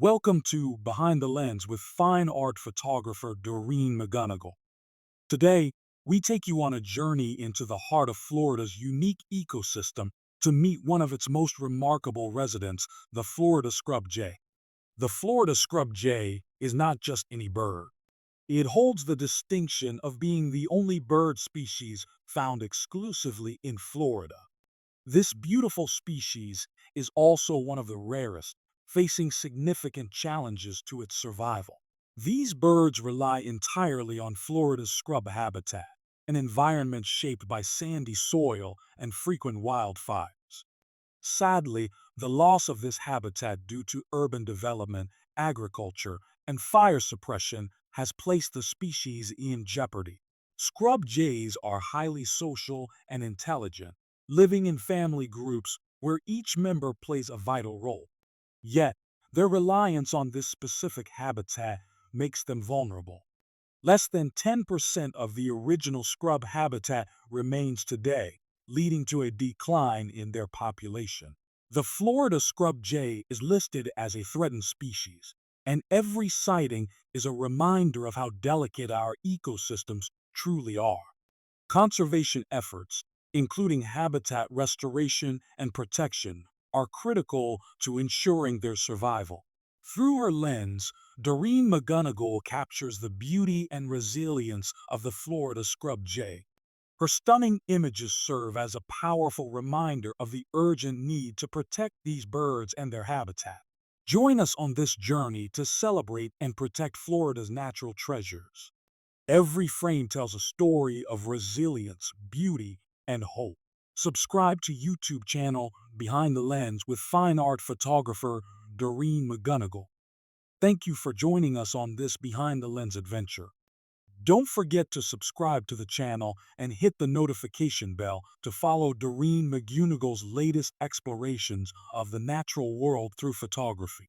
Welcome to Behind the Lens with fine art photographer Doreen McGunagle. Today, we take you on a journey into the heart of Florida's unique ecosystem to meet one of its most remarkable residents, the Florida scrub jay. The Florida scrub jay is not just any bird. It holds the distinction of being the only bird species found exclusively in Florida. This beautiful species is also one of the rarest, facing significant challenges to its survival. These birds rely entirely on Florida's scrub habitat, an environment shaped by sandy soil and frequent wildfires. Sadly, the loss of this habitat due to urban development, agriculture, and fire suppression has placed the species in jeopardy. Scrub jays are highly social and intelligent, living in family groups where each member plays a vital role. Yet, their reliance on this specific habitat makes them vulnerable. Less than 10% of the original scrub habitat remains today, leading to a decline in their population. The Florida scrub jay is listed as a threatened species, and every sighting is a reminder of how delicate our ecosystems truly are. Conservation efforts, including habitat restoration and protection, are critical to ensuring their survival. Through her lens, Doreen McGunagle captures the beauty and resilience of the Florida scrub jay. Her stunning images serve as a powerful reminder of the urgent need to protect these birds and their habitat. Join us on this journey to celebrate and protect Florida's natural treasures. Every frame tells a story of resilience, beauty, and hope. Subscribe to YouTube channel Behind the Lens with fine art photographer Doreen McGunagle. Thank you for joining us on this Behind the Lens adventure. Don't forget to subscribe to the channel and hit the notification bell to follow Doreen McGunagle's latest explorations of the natural world through photography.